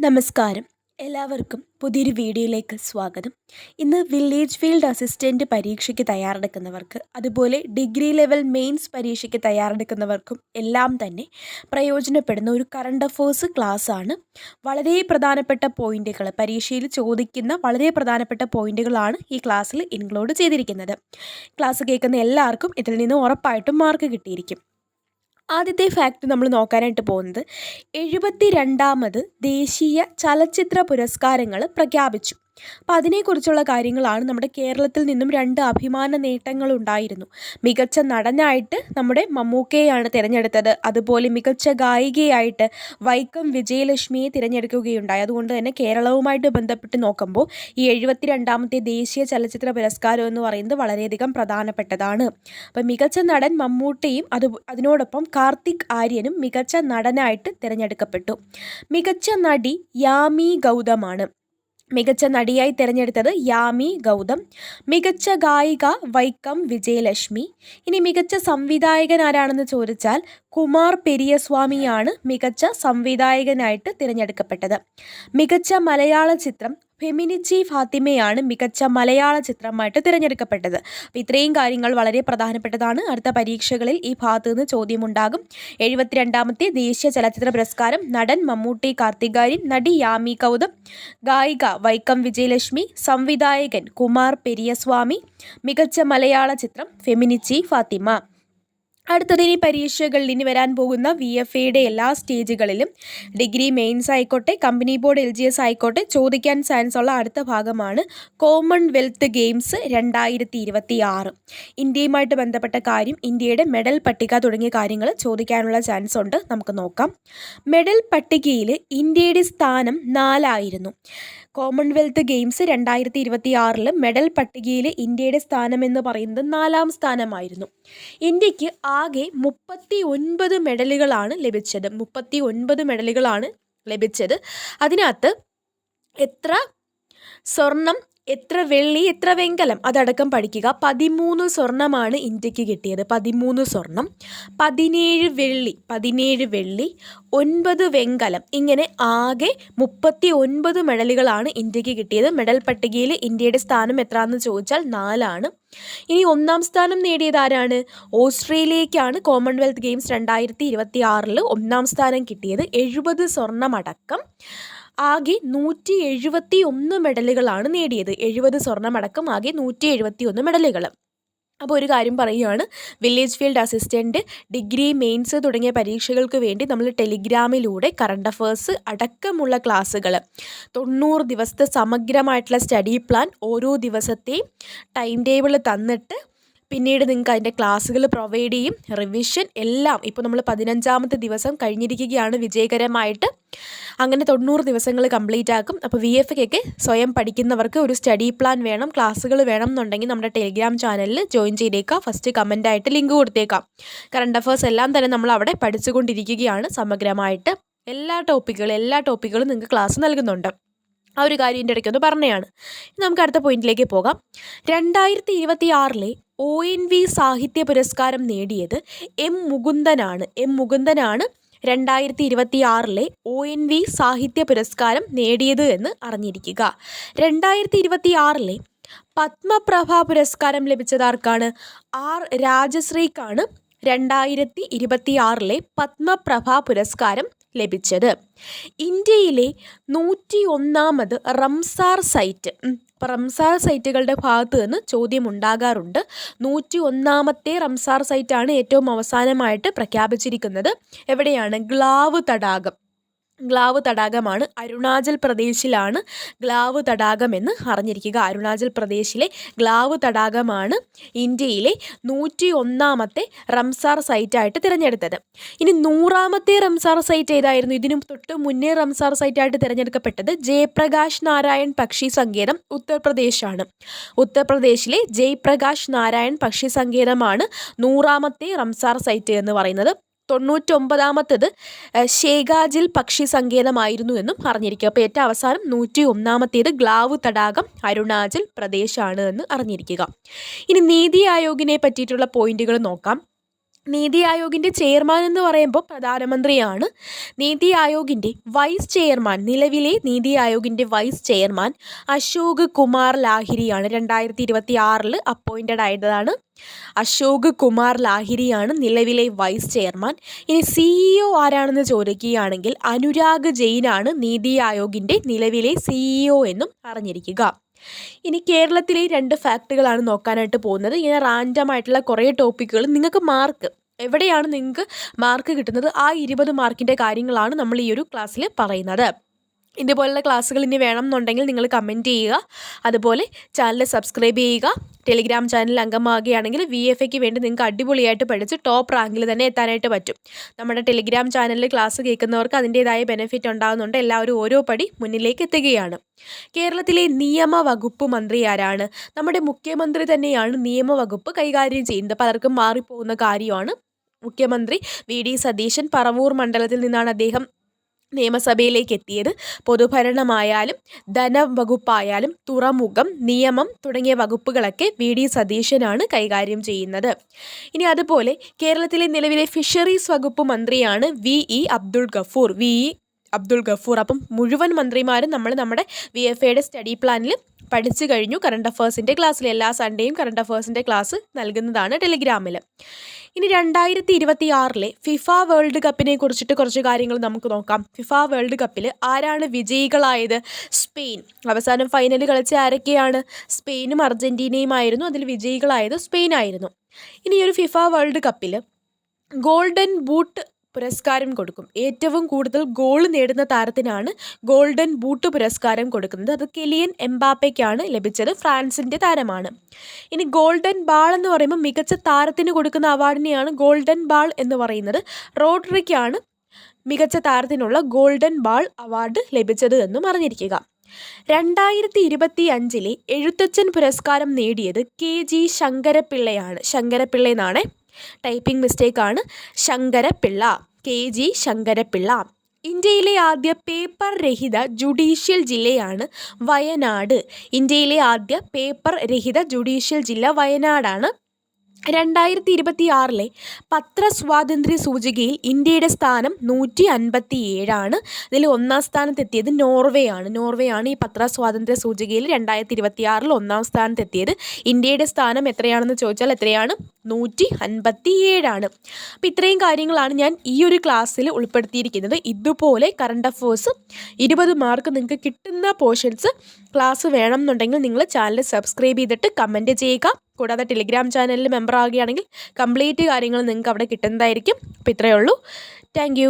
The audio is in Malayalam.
നമസ്കാരം. എല്ലാവർക്കും പുതിയൊരു വീഡിയോയിലേക്ക് സ്വാഗതം. ഇന്ന് വില്ലേജ് ഫീൽഡ് അസിസ്റ്റൻറ്റ് പരീക്ഷയ്ക്ക് തയ്യാറെടുക്കുന്നവർക്ക്, അതുപോലെ ഡിഗ്രി ലെവൽ മെയിൻസ് പരീക്ഷയ്ക്ക് തയ്യാറെടുക്കുന്നവർക്കും എല്ലാം തന്നെ പ്രയോജനപ്പെടുന്ന ഒരു കറണ്ട് അഫേഴ്സ് ക്ലാസ്സാണ്. വളരെ പ്രധാനപ്പെട്ട പോയിന്റുകൾ, പരീക്ഷയിൽ ചോദിക്കുന്ന വളരെ പ്രധാനപ്പെട്ട പോയിന്റുകളാണ് ഈ ക്ലാസ്സിൽ ഇൻക്ലൂഡ് ചെയ്തിരിക്കുന്നത്. ക്ലാസ് കേൾക്കുന്ന എല്ലാവർക്കും ഇതിൽ നിന്ന് ഉറപ്പായിട്ടും മാർക്ക് കിട്ടിയിരിക്കും. ആദ്യത്തെ ഫാക്റ്റ് നമ്മൾ നോക്കാനായിട്ട് പോകുന്നത് 72ാമത് ദേശീയ ചലച്ചിത്ര പുരസ്കാരങ്ങൾ പ്രഖ്യാപിച്ചു. അപ്പോൾ അതിനെക്കുറിച്ചുള്ള കാര്യങ്ങളാണ്. നമ്മുടെ കേരളത്തിൽ നിന്നും 2 അഭിമാന നേട്ടങ്ങളുണ്ടായിരുന്നു. മികച്ച നടനായിട്ട് നമ്മുടെ മമ്മൂക്കയെയാണ് തിരഞ്ഞെടുത്തത്. അതുപോലെ മികച്ച ഗായികയായിട്ട് വൈക്കം വിജയലക്ഷ്മിയെ തിരഞ്ഞെടുക്കുകയുണ്ടായി. അതുകൊണ്ട് തന്നെ കേരളവുമായിട്ട് ബന്ധപ്പെട്ട് നോക്കുമ്പോൾ ഈ 72ാമത്തെ ദേശീയ ചലച്ചിത്ര പുരസ്കാരം എന്ന് പറയുന്നത് വളരെയധികം പ്രധാനപ്പെട്ടതാണ്. അപ്പം മികച്ച നടൻ മമ്മൂട്ടിയും അതിനോടൊപ്പം കാർത്തിക് ആര്യനും മികച്ച നടനായിട്ട് തിരഞ്ഞെടുക്കപ്പെട്ടു. മികച്ച നടി യാമി ഗൗതമാണ്. മികച്ച നടിയായി തിരഞ്ഞെടുത്തത് യാമി ഗൗതം. മികച്ച ഗായിക വൈക്കം വിജയലക്ഷ്മി. ഇനി മികച്ച സംവിധായകൻ ആരാണെന്ന് ചോദിച്ചാൽ കുമാർ പെരിയസ്വാമിയാണ് മികച്ച സംവിധായകനായിട്ട് തിരഞ്ഞെടുക്കപ്പെട്ടത്. മികച്ച മലയാള ചിത്രം ഫെമിനിച്ചി ഫാത്തിമയാണ് മികച്ച മലയാള ചിത്രമായിട്ട് തിരഞ്ഞെടുക്കപ്പെട്ടത്. അപ്പോൾ ഇത്രയും കാര്യങ്ങൾ വളരെ പ്രധാനപ്പെട്ടതാണ്. അടുത്ത പരീക്ഷകളിൽ ഈ ഭാഗത്ത് നിന്ന് ചോദ്യമുണ്ടാകും. 72ാമത്തെ ദേശീയ ചലച്ചിത്ര പുരസ്കാരം നടൻ മമ്മൂട്ടി കാർത്തിക് ആര്യൻ, നടി യാമി ഗൗതം, ഗായിക വൈക്കം വിജയലക്ഷ്മി, സംവിധായകൻ കുമാർ പെരിയസ്വാമി, മികച്ച മലയാള ചിത്രം ഫെമിനിച്ചി ഫാത്തിമ. അടുത്തതിന് പരീക്ഷകളിൽ ഇനി വരാൻ പോകുന്ന VFAയുടെ എല്ലാ സ്റ്റേജുകളിലും ഡിഗ്രി മെയിൻസ് ആയിക്കോട്ടെ, കമ്പനി ബോർഡ് LGS ആയിക്കോട്ടെ ചോദിക്കാൻ ചാൻസ് ഉള്ള അടുത്ത ഭാഗമാണ് കോമൺവെൽത്ത് ഗെയിംസ് 2026. ഇന്ത്യയുമായിട്ട് ബന്ധപ്പെട്ട കാര്യം, ഇന്ത്യയുടെ മെഡൽ പട്ടിക തുടങ്ങിയ കാര്യങ്ങൾ ചോദിക്കാനുള്ള ചാൻസ് ഉണ്ട്. നമുക്ക് നോക്കാം. മെഡൽ പട്ടികയിൽ ഇന്ത്യയുടെ സ്ഥാനം 4 കോമൺവെൽത്ത് ഗെയിംസ് 2026 മെഡൽ പട്ടികയിൽ ഇന്ത്യയുടെ സ്ഥാനം എന്ന് പറയുന്നത് 4ാം സ്ഥാനമായിരുന്നു. ഇന്ത്യക്ക് ആകെ 39 മെഡലുകളാണ് ലഭിച്ചത്. 39 മെഡലുകളാണ് ലഭിച്ചത്. അതിനകത്ത് എത്ര സ്വർണം, എത്ര വെള്ളി, എത്ര വെങ്കലം അതടക്കം പഠിക്കുക. 13 സ്വർണമാണ് ഇന്ത്യക്ക് കിട്ടിയത്. 13 സ്വർണം, 17 വെള്ളി, 9 വെങ്കലം, ഇങ്ങനെ ആകെ 39 മെഡലുകളാണ് ഇന്ത്യക്ക് കിട്ടിയത്. മെഡൽ പട്ടികയിൽ ഇന്ത്യയുടെ സ്ഥാനം എത്രയാണെന്ന് ചോദിച്ചാൽ 4. ഇനി 1ാം സ്ഥാനം നേടിയത് ആരാണ്? ഓസ്ട്രേലിയക്കാണ് കോമൺവെൽത്ത് ഗെയിംസ് 2026 1ാം സ്ഥാനം കിട്ടിയത്. 70 സ്വർണമടക്കം ആകെ 171 മെഡലുകളാണ് നേടിയത്. 70 സ്വർണമടക്കം ആകെ 171 മെഡലുകൾ. അപ്പോൾ ഒരു കാര്യം പറയുകയാണ്, village field assistant, degree, mains തുടങ്ങിയ പരീക്ഷകൾക്ക് വേണ്ടി നമ്മൾ ടെലിഗ്രാമിലൂടെ കറണ്ട് അഫേഴ്സ് അടക്കമുള്ള ക്ലാസ്സുകൾ 90 ദിവസത്തെ സമഗ്രമായിട്ടുള്ള സ്റ്റഡി പ്ലാൻ, ഓരോ ദിവസത്തെയും ടൈം ടേബിൾ തന്നിട്ട് പിന്നീട് നിങ്ങൾക്ക് അതിൻ്റെ ക്ലാസ്സുകൾ പ്രൊവൈഡ് ചെയ്യും. റിവിഷൻ എല്ലാം ഇപ്പോൾ നമ്മൾ 15ാമത്തെ ദിവസം കഴിഞ്ഞിരിക്കുകയാണ് വിജയകരമായിട്ട്. അങ്ങനെ 90 ദിവസങ്ങൾ കംപ്ലീറ്റ് ആക്കും. അപ്പോൾ VFAയ്ക്കൊക്കെ സ്വയം പഠിക്കുന്നവർക്ക് ഒരു സ്റ്റഡി പ്ലാൻ വേണം, ക്ലാസ്സുകൾ വേണം എന്നുണ്ടെങ്കിൽ നമ്മുടെ ടെലിഗ്രാം ചാനലിൽ ജോയിൻ ചെയ്തേക്കാം. ഫസ്റ്റ് കമൻ്റായിട്ട് ലിങ്ക് കൊടുത്തേക്കാം. കറണ്ട് അഫേഴ്സ് എല്ലാം തന്നെ നമ്മൾ അവിടെ പഠിച്ചുകൊണ്ടിരിക്കുകയാണ് സമഗ്രമായിട്ട്. എല്ലാ ടോപ്പിക്കുകളും നിങ്ങൾക്ക് ക്ലാസ് നൽകുന്നുണ്ട്. ആ ഒരു കാര്യം എൻ്റെ ഇടയ്ക്കൊന്ന് പറഞ്ഞതാണ്. നമുക്ക് അടുത്ത പോയിന്റിലേക്ക് പോകാം. 2026 ONV സാഹിത്യ പുരസ്കാരം നേടിയത് M. മുകുന്ദനാണ്. 2026 ONV സാഹിത്യ പുരസ്കാരം നേടിയത് എന്ന് അറിഞ്ഞിരിക്കുക. 2026 പത്മപ്രഭ പുരസ്കാരം ലഭിച്ചതാർക്കാണ്? R. രാജശ്രീക്കാണ് 2026 പത്മപ്രഭ പുരസ്കാരം ലഭിച്ചത്. ഇന്ത്യയിലെ 101ാമത് റംസാർ സൈറ്റ്. റംസാർ സൈറ്റുകളുടെ ഭാഗത്ത് നിന്ന് ചോദ്യം ഉണ്ടാകാറുണ്ട്. 101ാമത്തെ റംസാർ സൈറ്റാണ് ഏറ്റവും അവസാനമായിട്ട് പ്രഖ്യാപിച്ചിരിക്കുന്നത്. എവിടെയാണ്? ഗ്ലാവ് തടാകമാണ്. അരുണാചൽ പ്രദേശിലാണ് ഗ്ലാവ് തടാകം എന്ന് അറിഞ്ഞിരിക്കുക. അരുണാചൽ പ്രദേശിലെ ഗ്ലാവ് തടാകമാണ് ഇന്ത്യയിലെ 101ാമത്തെ റംസാർ സൈറ്റായിട്ട് തിരഞ്ഞെടുത്തത്. ഇനി 100ാമത്തെ റംസാർ സൈറ്റ് ഏതായിരുന്നു? ഇതിനും തൊട്ട് മുന്നേ റംസാർ സൈറ്റായിട്ട് തിരഞ്ഞെടുക്കപ്പെട്ടത് ജയപ്രകാശ് നാരായൺ പക്ഷി സങ്കേതം, ഉത്തർപ്രദേശാണ്. ഉത്തർപ്രദേശിലെ ജയപ്രകാശ് നാരായൺ പക്ഷി സങ്കേതമാണ് 100ാമത്തെ റംസാർ സൈറ്റ് എന്ന് പറയുന്നത്. 99ാമത്തേത് ഷേഗാജിൽ പക്ഷി സങ്കേതമായിരുന്നു എന്നും അറിഞ്ഞിരിക്കുക. അപ്പോൾ ഏറ്റവും അവസാനം 101ാമത്തേത് ഗ്ലാവ് തടാകം, അരുണാചൽ പ്രദേശാണ് എന്ന് അറിഞ്ഞിരിക്കുക. ഇനി നീതി ആയോഗിനെ പറ്റിയിട്ടുള്ള പോയിന്റുകൾ നോക്കാം. നീതി ആയോഗിൻ്റെ ചെയർമാൻ എന്ന് പറയുമ്പോൾ പ്രധാനമന്ത്രിയാണ്. നീതി ആയോഗിൻ്റെ വൈസ് ചെയർമാൻ, നിലവിലെ നീതി ആയോഗിൻ്റെ വൈസ് ചെയർമാൻ അശോക് കുമാർ ലാഹിരിയാണ്. 2026 അപ്പോയിൻറ്റഡ് ആയതാണ്. അശോക് കുമാർ ലാഹിരിയാണ് നിലവിലെ വൈസ് ചെയർമാൻ. ഇനി CEO ആരാണെന്ന് ചോദിക്കുകയാണെങ്കിൽ അനുരാഗ് ജെയിനാണ് നീതി ആയോഗിൻ്റെ നിലവിലെ CEO എന്നും അറിഞ്ഞിരിക്കുക. ഇനി കേരളത്തിലെ 2 ഫാക്റ്റുകളാണ് നോക്കാനായിട്ട് പോകുന്നത്. ഇങ്ങനെ റാൻഡം ആയിട്ടുള്ള കുറേ ടോപ്പിക്കുകൾ നിങ്ങൾക്ക് മാർക്ക് എവിടെയാണ് നിങ്ങൾക്ക് മാർക്ക് കിട്ടുന്നത്, ആ 20 മാർക്കിൻ്റെ കാര്യങ്ങളാണ് നമ്മൾ ഈ ഒരു ക്ലാസ്സിൽ പറയുന്നത്. ഇതുപോലുള്ള ക്ലാസ്സുകൾ ഇനി വേണം എന്നുണ്ടെങ്കിൽ നിങ്ങൾ കമൻറ്റ് ചെയ്യുക. അതുപോലെ ചാനൽ സബ്സ്ക്രൈബ് ചെയ്യുക. ടെലിഗ്രാം ചാനൽ അംഗമാകുകയാണെങ്കിൽ VFAക്ക് വേണ്ടി നിങ്ങൾക്ക് അടിപൊളിയായിട്ട് പഠിച്ച് ടോപ്പ് റാങ്കിൽ തന്നെ എത്താനായിട്ട് പറ്റും. നമ്മുടെ ടെലിഗ്രാം ചാനലിൽ ക്ലാസ് കേൾക്കുന്നവർക്ക് അതിൻ്റേതായ ബെനിഫിറ്റ് ഉണ്ടാകുന്നുണ്ട്. എല്ലാവരും ഓരോ പടി മുന്നിലേക്ക് എത്തുകയാണ്. കേരളത്തിലെ നിയമവകുപ്പ് മന്ത്രി ആരാണ്? നമ്മുടെ മുഖ്യമന്ത്രി തന്നെയാണ് നിയമവകുപ്പ് കൈകാര്യം ചെയ്യുന്നത്. പലർക്കും മാറിപ്പോകുന്ന കാര്യമാണ്. മുഖ്യമന്ത്രി VD സതീശൻ പറവൂർ മണ്ഡലത്തിൽ നിന്നാണ് അദ്ദേഹം നിയമസഭയിലേക്ക് എത്തിയത്. പൊതുഭരണമായാലും ധനവകുപ്പായാലും തുറമുഖം, നിയമം തുടങ്ങിയ വകുപ്പുകളൊക്കെ VD സതീശനാണ് കൈകാര്യം ചെയ്യുന്നത്. ഇനി അതുപോലെ കേരളത്തിലെ നിലവിലെ ഫിഷറീസ് വകുപ്പ് മന്ത്രിയാണ് VE അബ്ദുൾ ഗഫൂർ. അപ്പം മുഴുവൻ മന്ത്രിമാരും നമ്മുടെ VFAയുടെ സ്റ്റഡി പ്ലാനിൽ പഠിച്ചു കഴിഞ്ഞു. കറണ്ട് അഫേഴ്സിൻ്റെ ക്ലാസ്സിൽ എല്ലാ സൺഡേയും കറണ്ട് അഫേഴ്സിൻ്റെ ക്ലാസ് നൽകുന്നതാണ് ടെലിഗ്രാമിൽ. ഇനി 2026 ഫിഫ വേൾഡ് കപ്പിനെ കുറിച്ചിട്ട് കുറച്ച് കാര്യങ്ങൾ നമുക്ക് നോക്കാം. ഫിഫ വേൾഡ് കപ്പിൽ ആരാണ് വിജയികളായത്? സ്പെയിൻ. അവസാനം ഫൈനൽ കളിച്ച ആരൊക്കെയാണ്? സ്പെയിനും അർജൻറ്റീനയുമായിരുന്നു. അതിൽ വിജയികളായത് സ്പെയിൻ ആയിരുന്നു. ഇനി ഒരു ഫിഫ വേൾഡ് കപ്പിൽ ഗോൾഡൻ ബൂട്ട് പുരസ്കാരം കൊടുക്കും. ഏറ്റവും കൂടുതൽ ഗോൾ നേടുന്ന താരത്തിനാണ് ഗോൾഡൻ ബൂട്ട് പുരസ്കാരം കൊടുക്കുന്നത്. അത് കിലിയൻ എംബാപ്പയ്ക്കാണ് ലഭിച്ചത്. ഫ്രാൻസിൻ്റെ താരമാണ്. ഇനി ഗോൾഡൻ ബാൾ എന്ന് പറയുമ്പോൾ മികച്ച താരത്തിന് കൊടുക്കുന്ന അവാർഡിനെയാണ് ഗോൾഡൻ ബാൾ എന്ന് പറയുന്നത്. റോഡ്രിക്കാണ് മികച്ച താരത്തിനുള്ള ഗോൾഡൻ ബാൾ അവാർഡ് ലഭിച്ചത് എന്നും അറിഞ്ഞിരിക്കുക. 2025 എഴുത്തച്ഛൻ പുരസ്കാരം നേടിയത് KG ശങ്കരപ്പിള്ളയാണ്. ശങ്കരപ്പിള്ള എന്നാണ്, ടൈപ്പിംഗ് മിസ്റ്റേക്കാണ്. ശങ്കരപ്പിള്ള, KG ശങ്കരപ്പിള്ള. ഇന്ത്യയിലെ ആദ്യ പേപ്പർ രഹിത ജുഡീഷ്യൽ ജില്ലയാണ് വയനാട്. ഇന്ത്യയിലെ ആദ്യ പേപ്പർ രഹിത ജുഡീഷ്യൽ ജില്ല വയനാടാണ്. 2026 പത്രസ്വാതന്ത്ര്യ സൂചികയിൽ ഇന്ത്യയുടെ സ്ഥാനം 157. ഇതിൽ 1ാം സ്ഥാനത്തെത്തിയത് നോർവേയാണ്. ഈ പത്രസ്വാതന്ത്ര്യ സൂചികയിൽ 2026 1ാം സ്ഥാനത്തെത്തിയത്. ഇന്ത്യയുടെ സ്ഥാനം എത്രയാണെന്ന് ചോദിച്ചാൽ എത്രയാണ്? 157. അപ്പോൾ ഇത്രയും കാര്യങ്ങളാണ് ഞാൻ ഈ ഒരു ക്ലാസ്സിൽ ഉൾപ്പെടുത്തിയിരിക്കുന്നത്. ഇതുപോലെ കറണ്ട് അഫേഴ്സ് 20 മാർക്ക് നിങ്ങൾക്ക് കിട്ടുന്ന പോർഷൻസ് ക്ലാസ് വേണം എന്നുണ്ടെങ്കിൽ നിങ്ങൾ ചാനൽ സബ്സ്ക്രൈബ് ചെയ്തിട്ട് കമൻറ്റ് ചെയ്യുക. കൂടാതെ ടെലിഗ്രാം ചാനലിൽ മെമ്പർ ആകുകയാണെങ്കിൽ കംപ്ലീറ്റ് കാര്യങ്ങൾ നിങ്ങൾക്ക് അവിടെ കിട്ടുന്നതായിരിക്കും. അപ്പോൾ ഇത്രയേ ഉള്ളൂ. താങ്ക്